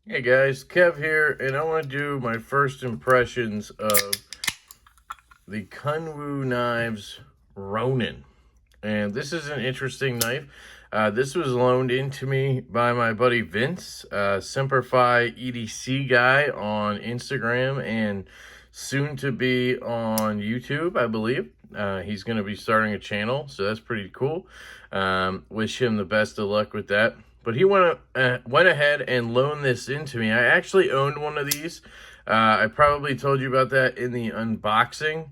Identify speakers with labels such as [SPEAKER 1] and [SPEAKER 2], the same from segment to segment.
[SPEAKER 1] Hey guys, Kev here, and I want to do my first impressions of the Kunwu knives Ronin. And this is an interesting knife. This was loaned into me by my buddy Vince, Simplify EDC guy on Instagram and soon to be on YouTube, I believe. He's going to be starting a channel, so that's pretty cool. Wish him the best of luck with that. But he went ahead and loaned this into me. I actually owned one of these. I probably told you about that in the unboxing.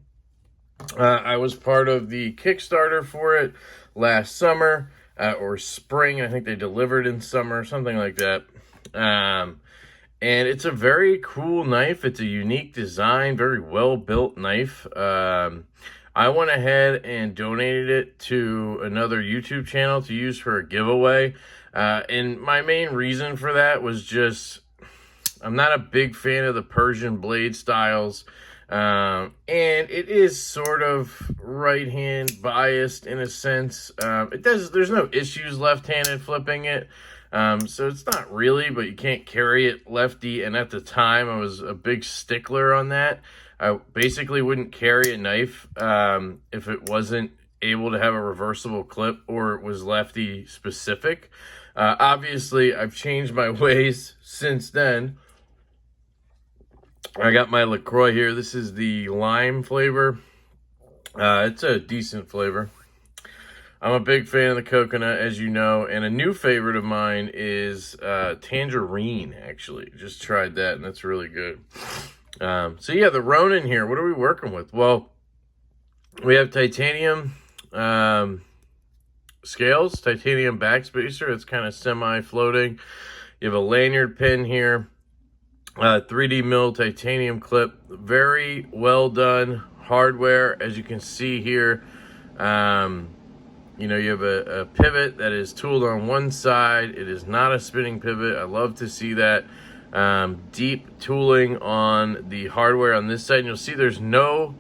[SPEAKER 1] I was part of the Kickstarter for it last summer or spring. I think they delivered in summer, something like that. And it's a very cool knife. It's a unique design, very well-built knife. I went ahead and donated it to another YouTube channel to use for a giveaway. And my main reason for that was just, I'm not a big fan of the Persian blade styles. And it is sort of right-hand biased in a sense. There's no issues left-handed flipping it. So it's not really, but you can't carry it lefty. And at the time, I was a big stickler on that. I basically wouldn't carry a knife if it wasn't able to have a reversible clip or it was lefty specific. Obviously, I've changed my ways since then. I got my LaCroix here. This is the lime flavor. It's a decent flavor. I'm a big fan of the coconut, as you know, and a new favorite of mine is tangerine, actually. Just tried that, and that's really good. So yeah, the Ronin here, what are we working with? Well, we have titanium scales, titanium backspacer. It's kind of semi-floating. You have a lanyard pin here. 3D mill titanium clip, very well done hardware. As you can see here, you know, you have a pivot that is tooled on one side. It is not a spinning pivot. I love to see that. Deep tooling on the hardware on this side. And you'll see there's no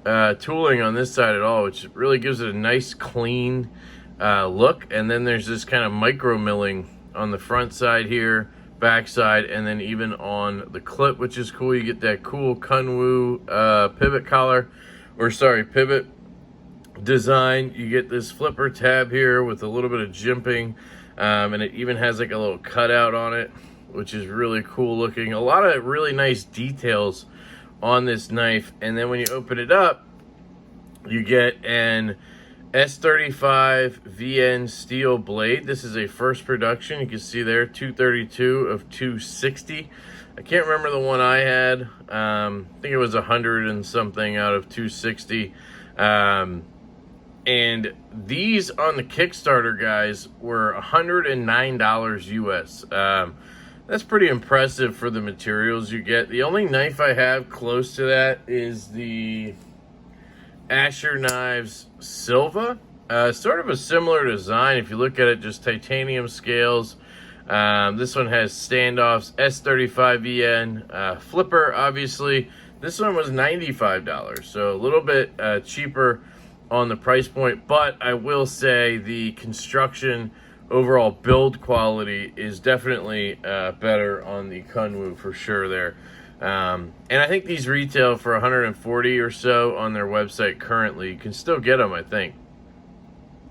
[SPEAKER 1] tooling on this side at all, which really gives it a nice clean look. And then there's this kind of micro milling on the front side here, backside, and then even on the clip, which is cool. You get that cool Kunwu pivot collar, or sorry, pivot design. You get this flipper tab here with a little bit of jimping, and it even has like a little cutout on it, which is really cool looking. A lot of really nice details on this knife. And then when you open it up, you get an S35 VN steel blade. This is a first production. You can see there, 232 of 260. I can't remember the one I had. I think it was 100 and something out of 260. And these on the Kickstarter, guys, were $109 US. That's pretty impressive for the materials you get. The only knife I have close to that is the Asher Knives Silva. Sort of a similar design. If you look at it, just titanium scales. This one has standoffs, S35VN, flipper, obviously. This one was $95, so a little bit cheaper on the price point, but I will say the construction, overall build quality is definitely better on the Kunwu for sure there. And I think these retail for 140 or so on their website currently. You can still get them, I think.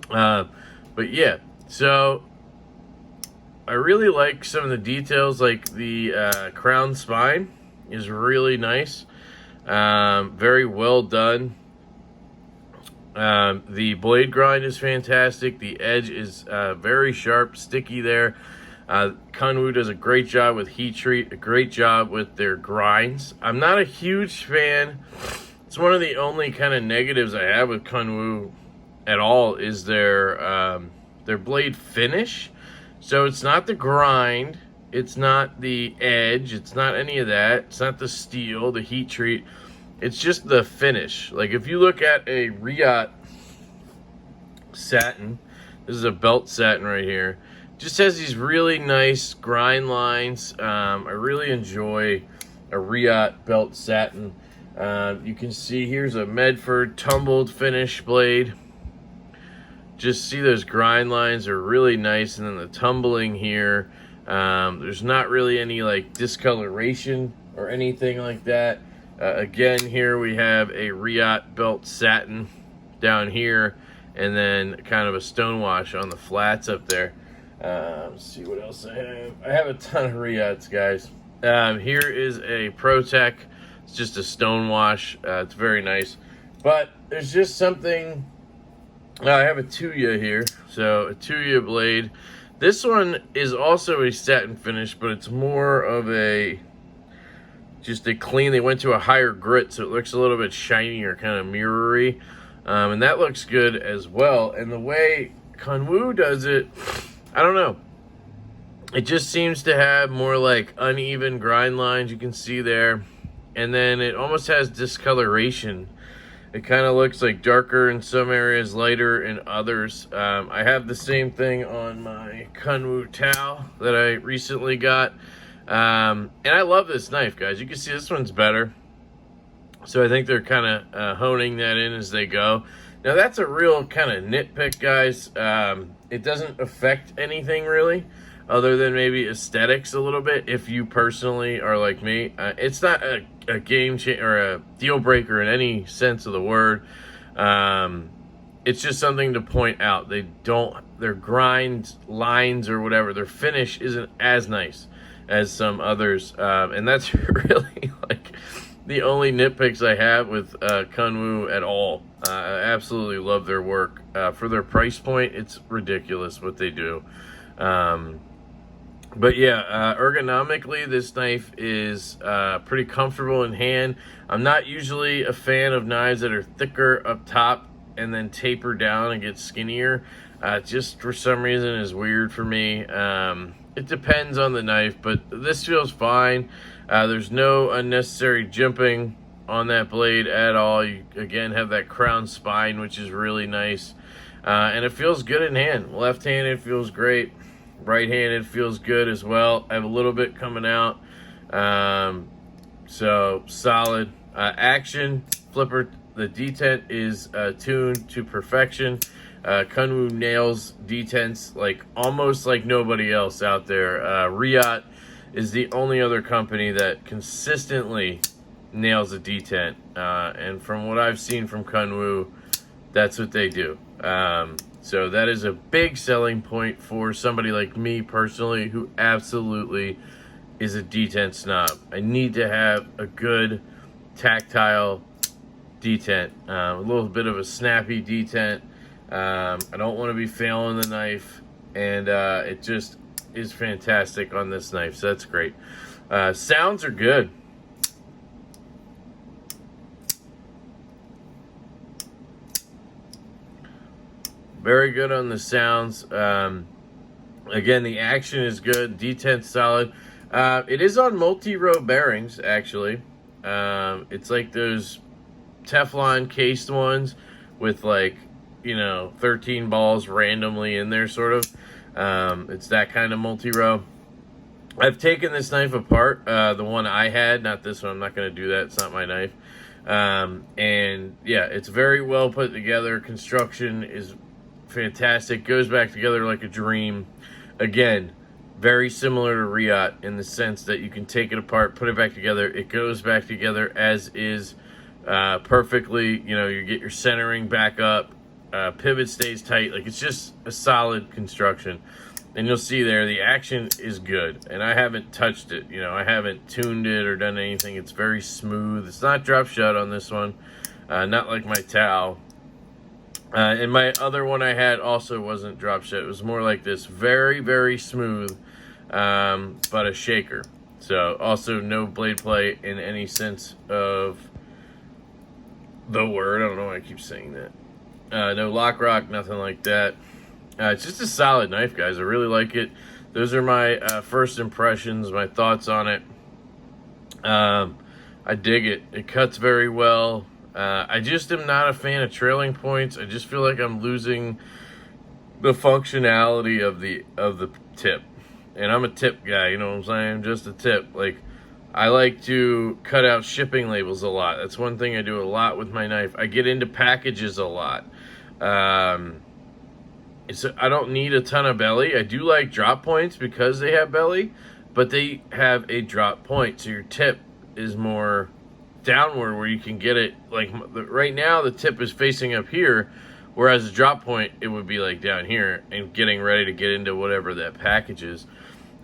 [SPEAKER 1] But yeah, so I really like some of the details, like the crown spine is really nice. Very well done. The blade grind is fantastic. The edge is very sharp, sticky there. Kunwu does a great job with heat treat, a great job with their grinds. I'm not a huge fan. It's one of the only kind of negatives I have with Kunwu at all is their blade finish. So it's not the grind, it's not the edge, it's not any of that. It's not the steel, the heat treat. It's just the finish. Like if you look at a Riot satin, this is a belt satin right here. just has these really nice grind lines. I really enjoy a Riot belt satin. You can see here's a Medford tumbled finish blade. Just see those grind lines are really nice, and then the tumbling here. There's not really any like discoloration or anything like that. Again, here we have a Riot belt satin down here, and then kind of a stonewash on the flats up there. Let's see what else I have. I have a ton of Riots, guys. Here is a ProTech. It's just a stonewash. It's very nice. But there's just something. I have a Tuya here. So a Tuya blade. This one is also a satin finish, but it's more of a just a clean. They went to a higher grit, so it looks a little bit shinier, kind of mirrory. And that looks good as well. And the way Kunwu does it, I don't know. It just seems to have more like uneven grind lines, you can see there. And then it almost has discoloration. It kind of looks like darker in some areas, lighter in others. I have the same thing on my Kunwu Tao that I recently got. And I love this knife, guys. You can see this one's better. So I think they're kind of honing that in as they go. Now that's a real kind of nitpick, guys. It doesn't affect anything really, other than maybe aesthetics a little bit. If you personally are like me, it's not a game changer or a deal breaker in any sense of the word. It's just something to point out. Their grind lines or whatever, their finish isn't as nice as some others, and that's really like the only nitpicks I have with Kunwu at all. I absolutely love their work. For their price point, it's ridiculous what they do. But yeah, ergonomically, this knife is pretty comfortable in hand. I'm not usually a fan of knives that are thicker up top and then taper down and get skinnier. Just for some reason is weird for me. It depends on the knife, but this feels fine. There's no unnecessary jimping on that blade at all. You, again, have that crown spine, which is really nice. And it feels good in hand. Left-handed feels great. Right-handed feels good as well. I have a little bit coming out. So, solid. Action, flipper, the detent is tuned to perfection. Kunwu nails detents like almost like nobody else out there. Riot is the only other company that consistently nails a detent. And from what I've seen from Kunwu, that's what they do. So that is a big selling point for somebody like me personally, who absolutely is a detent snob. I need to have a good tactile detent, a little bit of a snappy detent. I don't want to be failing the knife, and it just is fantastic on this knife, so that's great. Sounds are good. Very good on the sounds. Again, the action is good. Detent's solid. It is on multi-row bearings, actually. It's like those Teflon cased ones with like, 13 balls randomly in there, sort of. It's that kind of multi-row. I've taken this knife apart, the one I had, not this one. I'm not going to do that. It's not my knife. And yeah, it's very well put together. Construction is fantastic. Goes back together like a dream. Again, very similar to Riot in the sense that you can take it apart, put it back together. It goes back together as is, perfectly. You get your centering back up. Pivot stays tight. Like, it's just a solid construction. And you'll see there, the action is good. And I haven't touched it. I haven't tuned it or done anything. It's very smooth. It's not drop shut on this one. Not like my Tao. And my other one I had also wasn't drop shut. It was more like this. Very, very smooth. But a shaker. So, also no blade play in any sense of the word. I don't know why I keep saying that. No lock rock, nothing like that. It's just a solid knife, guys. I really like it. Those are my first impressions, my thoughts on it. I dig it. It cuts very well. I just am not a fan of trailing points. I just feel like I'm losing the functionality of the tip. And I'm a tip guy, you know what I'm saying? Just a tip. Like, I like to cut out shipping labels a lot. That's one thing I do a lot with my knife. I get into packages a lot. I don't need a ton of belly. I do like drop points because they have belly, but they have a drop point, so your tip is more downward where you can get it. Like right now, the tip is facing up here, whereas a drop point, it would be like down here and getting ready to get into whatever that package is.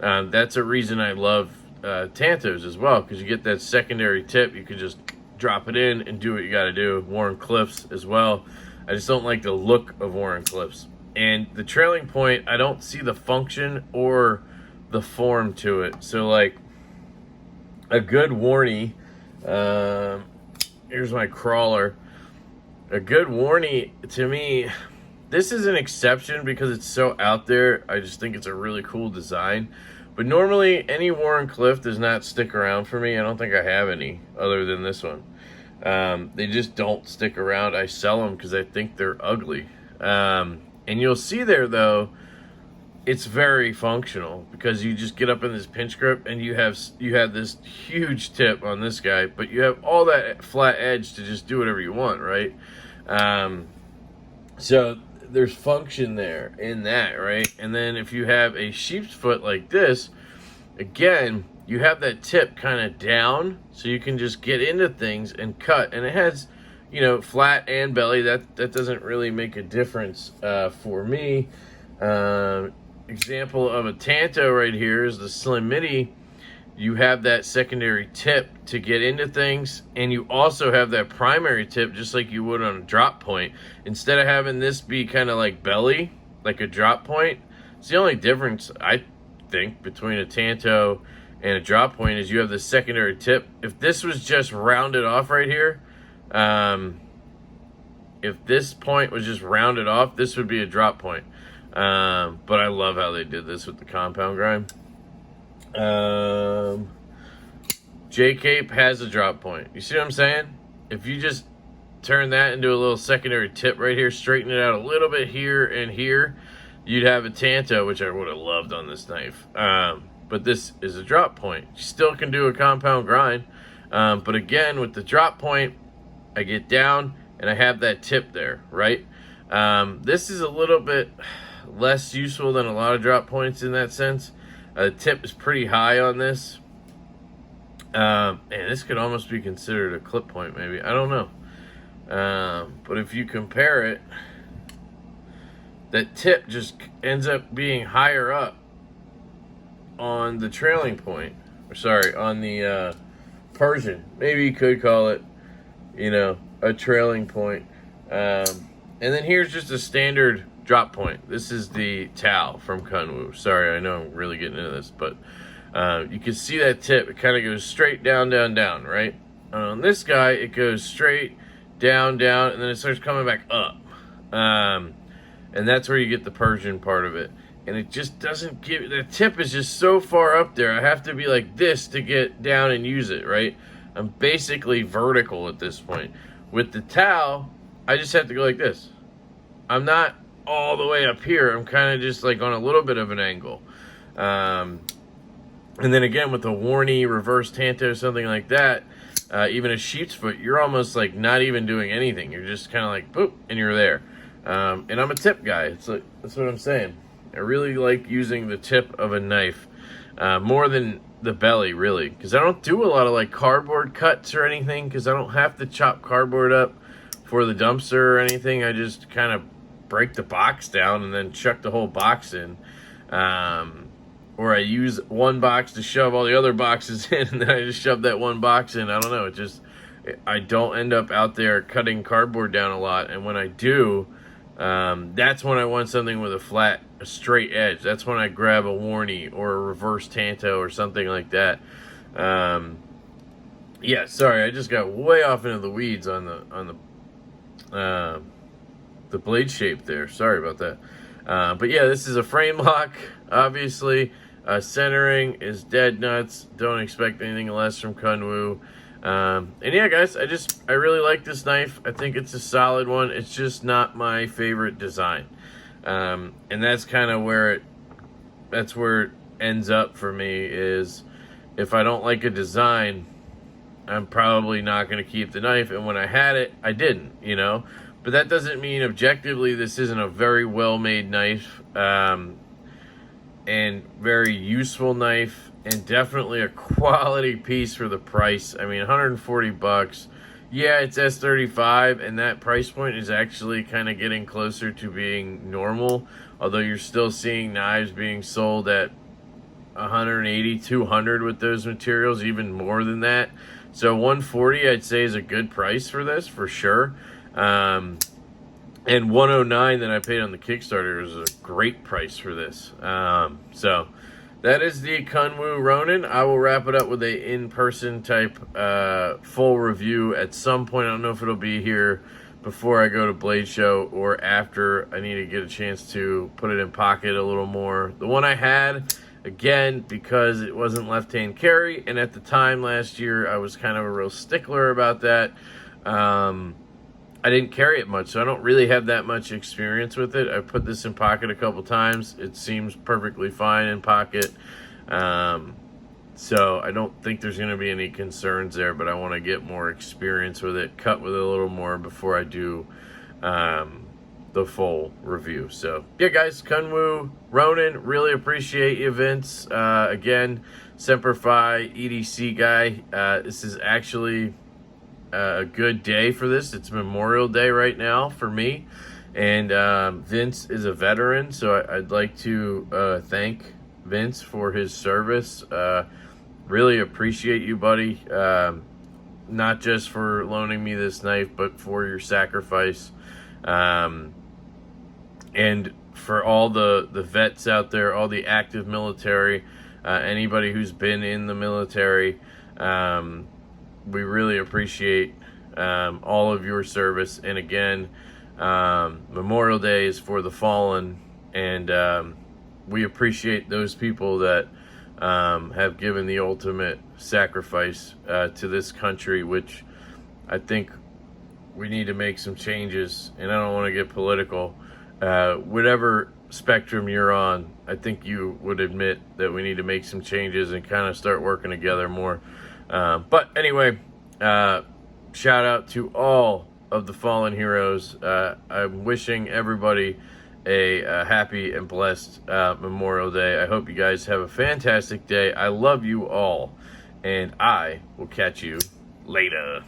[SPEAKER 1] That's a reason I love Tantos as well, because you get that secondary tip. You can just drop it in and do what you got to do. Warren Cliffs as well. I just don't like the look of Warren Cliffs. And the trailing point, I don't see the function or the form to it. So like a good Warnie, here's my crawler. A good Warnie, to me, this is an exception because it's so out there. I just think it's a really cool design. But normally, any Warren Cliff does not stick around for me. I don't think I have any other than this one. They just don't stick around. I sell them because I think they're ugly. And you'll see there, though, it's very functional because you just get up in this pinch grip and you have this huge tip on this guy, but you have all that flat edge to just do whatever you want, right? So there's function there in that, right? And then if you have a sheep's foot like this, again, you have that tip kind of down, so you can just get into things and cut. And it has, you know, flat and belly. That doesn't really make a difference for me. Example of a Tanto right here is the Slim Midi. You have that secondary tip to get into things, and you also have that primary tip just like you would on a drop point. Instead of having this be kind of like belly, like a drop point, it's the only difference, I think, between a Tanto and a drop point is you have the secondary tip. If this was just rounded off right here, if this point was just rounded off, this would be a drop point. But I love how they did this with the compound grind. J-Cape has a drop point. You see what I'm saying? If you just turn that into a little secondary tip right here, straighten it out a little bit here and here, you'd have a Tanto, which I would have loved on this knife. But this is a drop point. You still can do a compound grind. But again, with the drop point, I get down and I have that tip there, right? This is a little bit less useful than a lot of drop points in that sense. The tip is pretty high on this. And this could almost be considered a clip point, maybe. I don't know. But if you compare it, that tip just ends up being higher up on the trailing point. Or sorry, on the Persian. Maybe you could call it, you know, a trailing point. And then here's just a standard drop point. This is the Tau from Kunwu. Sorry, I know I'm really getting into this, but you can see that tip. It kind of goes straight down, down, down, right? On this guy, it goes straight down, down, and then it starts coming back up. And that's where you get the Persian part of it. And it just doesn't give, the tip is just so far up there. I have to be like this to get down and use it, right? I'm basically vertical at this point. With the Tau, I just have to go like this. I'm not all the way up here. I'm kind of just like on a little bit of an angle. And then again, with a Warnie reverse Tanto, something like that, even a sheep's foot, you're almost like not even doing anything. You're just kind of like, boop, and you're there. And I'm a tip guy. It's like, that's what I'm saying. I really like using the tip of a knife more than the belly, really, because I don't do a lot of like cardboard cuts or anything, because I don't have to chop cardboard up for the dumpster or anything. I just kind of break the box down and then chuck the whole box in. Or I use one box to shove all the other boxes in, and then I just shove that one box in. I don't know. It just, I don't end up out there cutting cardboard down a lot. And when I do, that's when I want something with a straight edge. That's when I grab a Warnie or a reverse Tanto or something like that. Yeah, sorry, I just got way off into the weeds on the blade shape there. Sorry about that. But yeah, this is a frame lock, obviously. Centering is dead nuts. Don't expect anything less from Kunwu. And yeah, guys, I really like this knife. I think it's a solid one. It's just not my favorite design. And that's kind of where that's where it ends up for me, is if I don't like a design, I'm probably not going to keep the knife. And when I had it, I didn't, you know. But that doesn't mean objectively this isn't a very well-made knife, and very useful knife, and definitely a quality piece for the price. I mean, 140 bucks. Yeah, it's S35, and that price point is actually kind of getting closer to being normal, although you're still seeing knives being sold at 180, 200 with those materials, even more than that. So 140 I'd say is a good price for this, for sure. And 109 that I paid on the Kickstarter is a great price for this. So that is the Kunwu Ronin. I will wrap it up with a in-person type full review at some point. I don't know if it'll be here before I go to Blade Show or after. I need to get a chance to put it in pocket a little more. The one I had, again, because it wasn't left-hand carry, and at the time last year I was kind of a real stickler about that. I didn't carry it much, so I don't really have that much experience with it. I put this in pocket a couple times. It seems perfectly fine in pocket. So I don't think there's going to be any concerns there, but I want to get more experience with it, cut with it a little more before I do the full review. So, yeah, guys, Kunwu Ronin, really appreciate you, Vince. Again, Semper Fi, EDC guy. This is actually a good day for this. It's Memorial Day right now for me, and Vince is a veteran, so I'd like to thank Vince for his service. Really appreciate you, buddy, not just for loaning me this knife, but for your sacrifice, and for all the vets out there, all the active military, anybody who's been in the military. We really appreciate all of your service. And again, Memorial Day is for the fallen, and we appreciate those people that have given the ultimate sacrifice to this country, which I think we need to make some changes. And I don't want to get political. Whatever spectrum you're on, I think you would admit that we need to make some changes and kind of start working together more. But anyway, shout out to all of the fallen heroes. I'm wishing everybody a happy and blessed Memorial Day. I hope you guys have a fantastic day. I love you all, and I will catch you later.